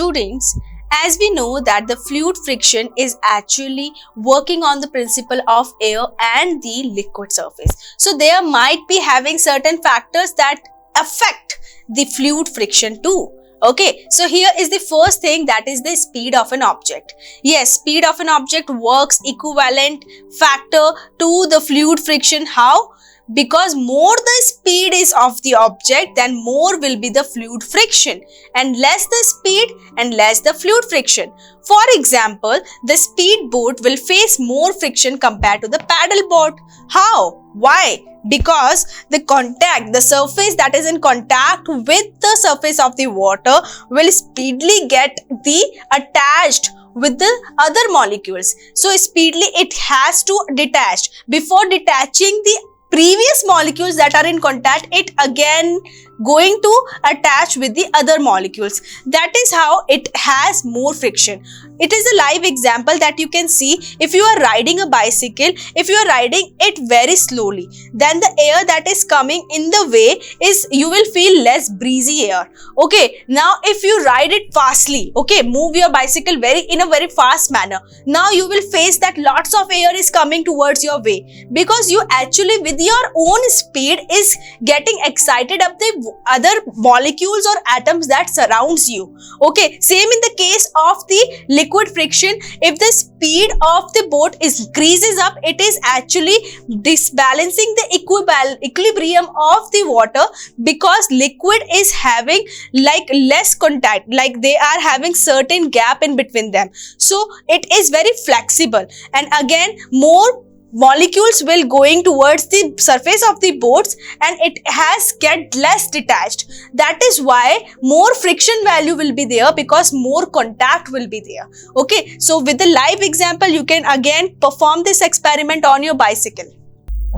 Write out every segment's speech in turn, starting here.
students, as we know that the fluid friction is actually working on the principle of air and the liquid surface. So there might be having certain factors that affect the fluid friction too. Okay, so here is the first thing, that is the speed of an object. Yes, speed of an object works equivalent factor to the fluid friction. How? Because more the speed is of the object, then more will be the fluid friction, and less the speed and less the fluid friction. For example, the speedboat will face more friction compared to the paddle boat. How? Why? Because the surface that is in contact with the surface of the water will speedily get attached with the other molecules. So speedily it has to detach. Before detaching the previous molecules that are in contact, it again going to attach with the other molecules. That is how it has more friction. It is a live example that you can see. If you are riding a bicycle, if you are riding it very slowly, then the air that is coming in the way is, you will feel less breezy air. Okay, now if you ride it fastly, okay, move your bicycle in a very fast manner, now you will face that lots of air is coming towards your way, because you actually with your own speed is getting excited up the other molecules or atoms that surrounds you. Okay, same in the case of the liquid friction. If the speed of the boat increases up, it is actually disbalancing the equilibrium of the water, because liquid is having like less contact, like they are having certain gap in between them. So it is very flexible, and again more molecules will going towards the surface of the boats, and it has get less detached. That is why more friction value will be there, because more contact will be there. Okay, so with the live example, you can again perform this experiment on your bicycle.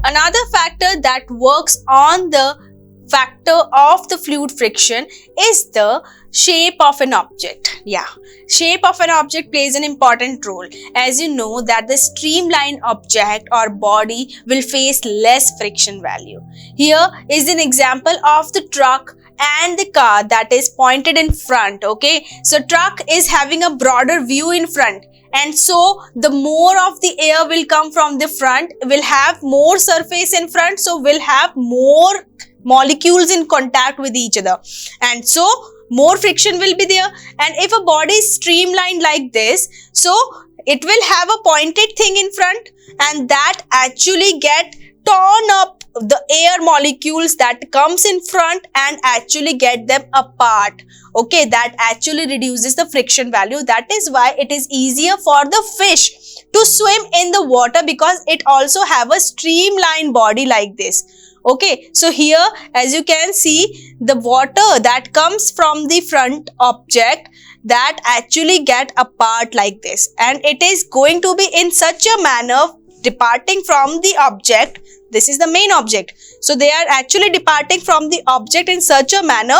Another factor that works on the factor of the fluid friction is the shape of an object. Yeah, shape of an object plays an important role. As you know that the streamlined object or body will face less friction value. Here is an example of the truck and the car that is pointed in front. Okay, so truck is having a broader view in front, and so the more of the air will come from the front, will have more surface in front, so will have more molecules in contact with each other, and so more friction will be there. And if a body is streamlined like this, so it will have a pointed thing in front, and that actually get torn up the air molecules that comes in front and actually get them apart. Okay, that actually reduces the friction value. That is why it is easier for the fish to swim in the water, because it also have a streamlined body like this. Okay, so here as you can see, the water that comes from the front object that actually get apart like this, and it is going to be in such a manner departing from the object. This is the main object, so they are actually departing from the object in such a manner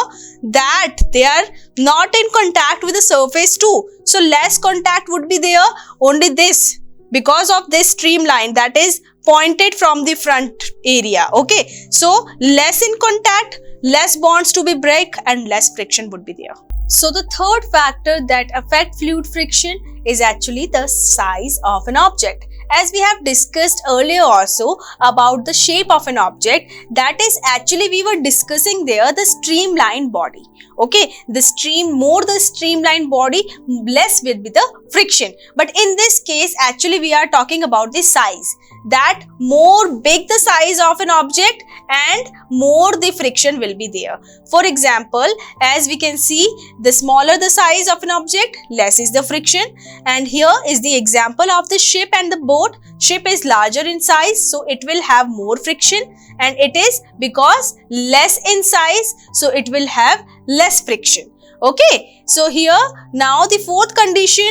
that they are not in contact with the surface too. So less contact would be there, only this, because of this streamline that is pointed from the front area. Okay, so less in contact, less bonds to be break, and less friction would be there. So the third factor that affect fluid friction is actually the size of an object. As we have discussed earlier also about the shape of an object, that is actually we were discussing there the streamlined body. Okay, more the streamlined body, less will be the friction. But in this case, actually we are talking about the size. That more big the size of an object and more the friction will be there. For example, as we can see, the smaller the size of an object, less is the friction. And here is the example of the ship and the boat. Ship is larger in size, so it will have more friction, and it is because less in size, so it will have less friction. Okay, so here now the fourth condition,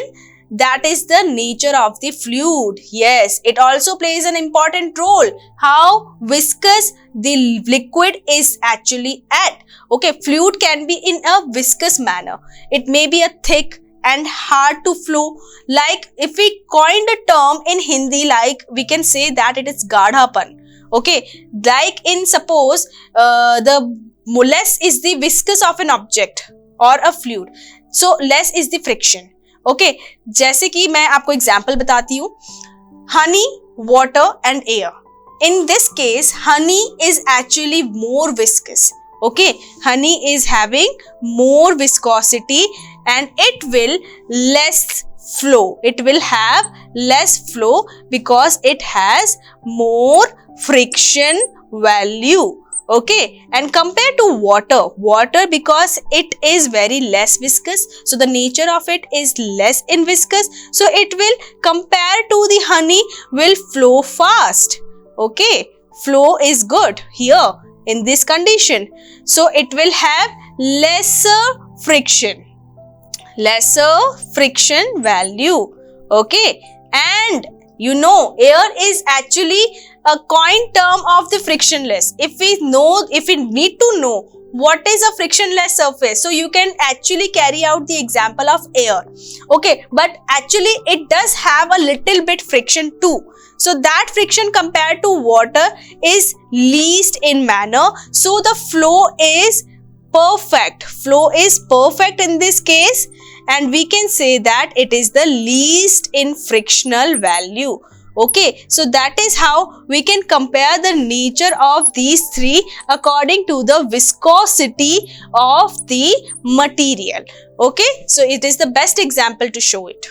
that is the nature of the fluid. Yes, it also plays an important role. How viscous the liquid is actually at. Okay, fluid can be in a viscous manner. It may be a thick and hard to flow. Like if we coined a term in Hindi, like we can say that it is gadhapan. Okay, like in suppose the less is the viscous of an object or a fluid. so less is the friction. Okay, जैसे कि मैं आपको example बताती हूँ, honey, water and air. In this case, honey is actually more viscous. Okay, honey is having more viscosity and it will less flow. It will have less flow because it has more friction value. Okay, and compared to water because it is very less viscous, so the nature of it is less in viscous, so it will, compare to the honey, will flow fast. Okay, flow is good here in this condition, so it will have lesser friction value. Okay, and you know, air is actually a coin term of the frictionless. If we need to know what is a frictionless surface, so you can actually carry out the example of air. Okay, but actually it does have a little bit friction too. So that friction compared to water is least in manner. So the flow is perfect. Flow is perfect in this case, and we can say that it is the least in frictional value. Okay, so that is how we can compare the nature of these three according to the viscosity of the material. Okay, so it is the best example to show it.